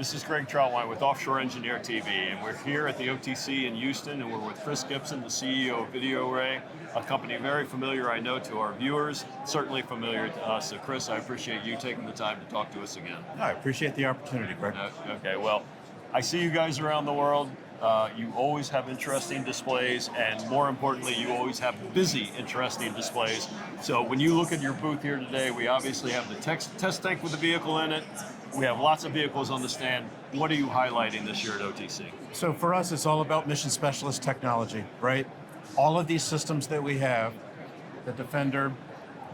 This is Greg Troutwine with Offshore Engineer TV, and we're here at the OTC in Houston, and we're with Chris Gibson, the CEO of VideoRay, a company very familiar, I know, to our viewers, certainly familiar to us. So Chris, I appreciate you taking the time to talk to us again. I appreciate the opportunity, Greg. Okay, well, I see you guys around the world. You always have interesting displays, and more importantly, you always have busy, interesting displays. So when you look at your booth here today, we obviously have the test tank with the vehicle in it. We have lots of vehicles on the stand. What are you highlighting this year at OTC? So for us, it's all about mission specialist technology, right? All of these systems that we have, the Defender,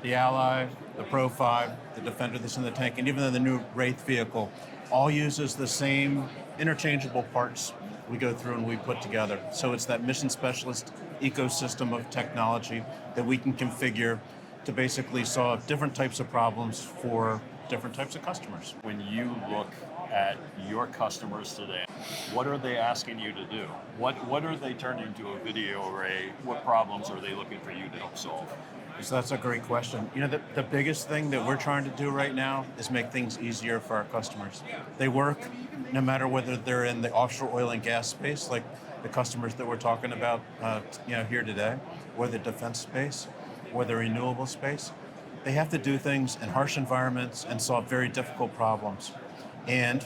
the Ally, the Pro 5, the Defender that's in the tank, and even the new Wraith vehicle, all uses the same interchangeable parts we go through and we put together. So it's that mission specialist ecosystem of technology that we can configure to basically solve different types of problems for different types of customers. When you look at your customers today, what are they asking you to do? What are they turning to a VideoRay? What problems are they looking for you to help solve? So that's a great question. You know, the biggest thing that we're trying to do right now is make things easier for our customers. They work no matter whether they're in the offshore oil and gas space, like the customers that we're talking about here today, or the defense space, or the renewable space. They have to do things in harsh environments and solve very difficult problems. And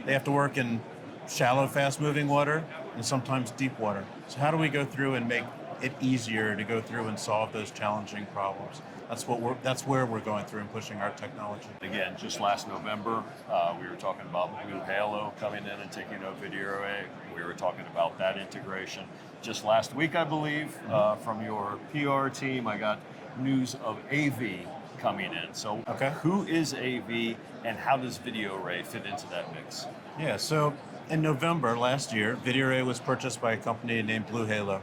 they have to work in shallow, fast-moving water and sometimes deep water. So how do we go through and make it easier to go through and solve those challenging problems? That's where we're going through and pushing our technology. Again, just last November, we were talking about BlueHalo coming in and taking over VideoRay. We were talking about that integration. Just last week, I believe, from your PR team, I got news of AV coming in. So Who is AV and how does VideoRay fit into that mix? Yeah, so in November last year, VideoRay was purchased by a company named BlueHalo.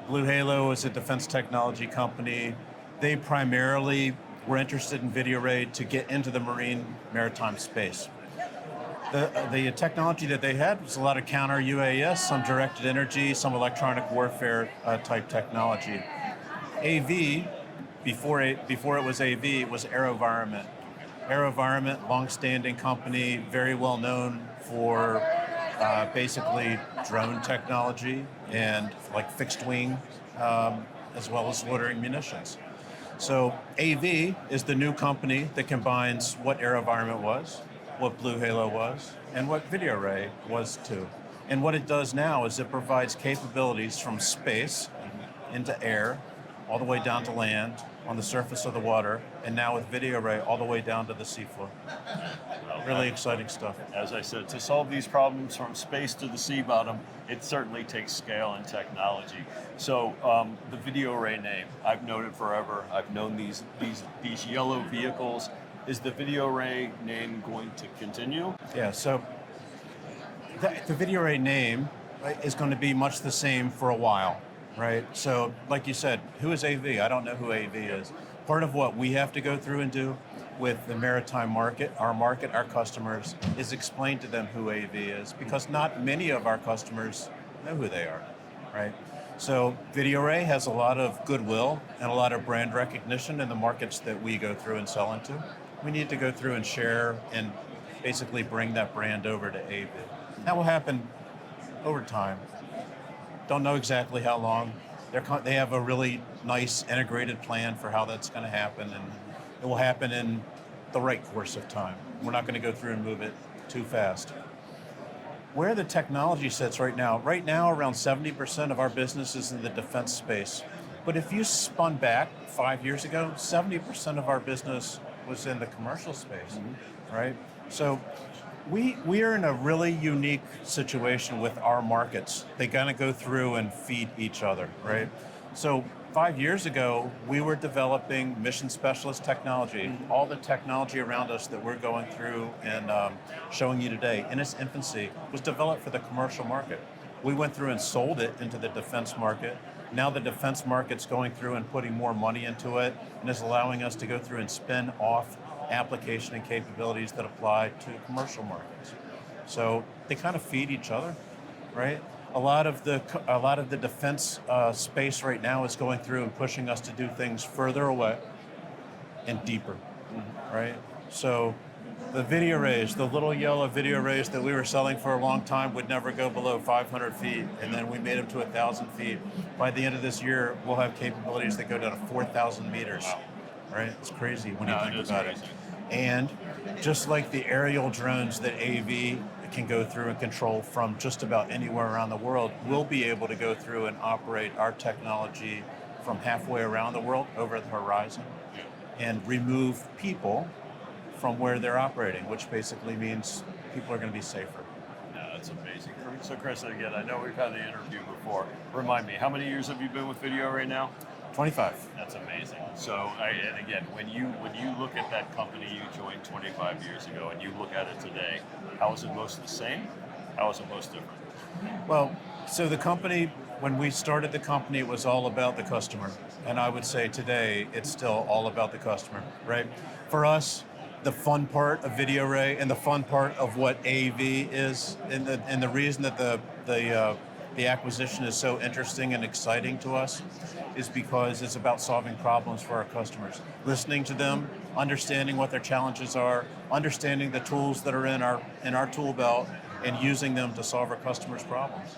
BlueHalo is a defense technology company. They primarily were interested in VideoRay to get into the maritime space. The technology that they had was a lot of counter UAS, some directed energy, some electronic warfare type technology. AV, before it was AV, was AeroVironment. AeroVironment, long-standing company, very well known for basically drone technology and like fixed wing, as well as loitering munitions. So AV is the new company that combines what AeroVironment was, what BlueHalo was, and what VideoRay was too. And what it does now is it provides capabilities from space into air, all the way down to land, on the surface of the water, and now with VideoRay all the way down to the seafloor. Really exciting stuff. As I said, to solve these problems from space to the sea bottom, it certainly takes scale and technology. So the VideoRay name, I've known it forever. I've known these yellow vehicles. Is the VideoRay name going to continue? Yeah, so the VideoRay name is going to be much the same for a while. Right, so like you said, who is AV? I don't know who AV is. Part of what we have to go through and do with the maritime market, our customers, is explain to them who AV is, because not many of our customers know who they are, right? So VideoRay has a lot of goodwill and a lot of brand recognition in the markets that we go through and sell into. We need to go through and share and basically bring that brand over to AV. That will happen over time. Don't know exactly how long. They have a really nice integrated plan for how that's going to happen, and it will happen in the right course of time. We're not going to go through and move it too fast. Where the technology sits right now around 70% of our business is in the defense space. But if you spun back 5 years ago, 70% of our business was in the commercial space, right? So we are in a really unique situation with our markets. They kind of go through and feed each other, right? So 5 years ago, we were developing mission specialist technology. All the technology around us that we're going through and showing you today in its infancy was developed for the commercial market. We went through and sold it into the defense market. Now the defense market's going through and putting more money into it and is allowing us to go through and spin off application and capabilities that apply to commercial markets. So they kind of feed each other, right? A lot of the defense space right now is going through and pushing us to do things further away and deeper, right? So The VideoRay's, the little yellow VideoRay's that we were selling for a long time would never go below 500 feet, and then we made them to 1,000 feet. By the end of this year, we'll have capabilities that go down to 4,000 meters. Wow. Right? It's crazy when you think about it. Crazy. And just like the aerial drones that AV can go through and control from just about anywhere around the world, we'll be able to go through and operate our technology from halfway around the world over the horizon and remove people from where they're operating, which basically means people are going to be safer. Yeah, that's amazing. So Chris, again, I know we've had the interview before. Remind me, how many years have you been with VideoRay now? 25. That's amazing. So, and again, when you look at that company you joined 25 years ago and you look at it today, how is it most the same? How is it most different? Well, so the company, when we started the company, it was all about the customer. And I would say today, it's still all about the customer, right? For us, the fun part of VideoRay and the fun part of what AV is, and the reason that the acquisition is so interesting and exciting to us is because it's about solving problems for our customers, listening to them, understanding what their challenges are, understanding the tools that are in our tool belt, and using them to solve our customers' problems.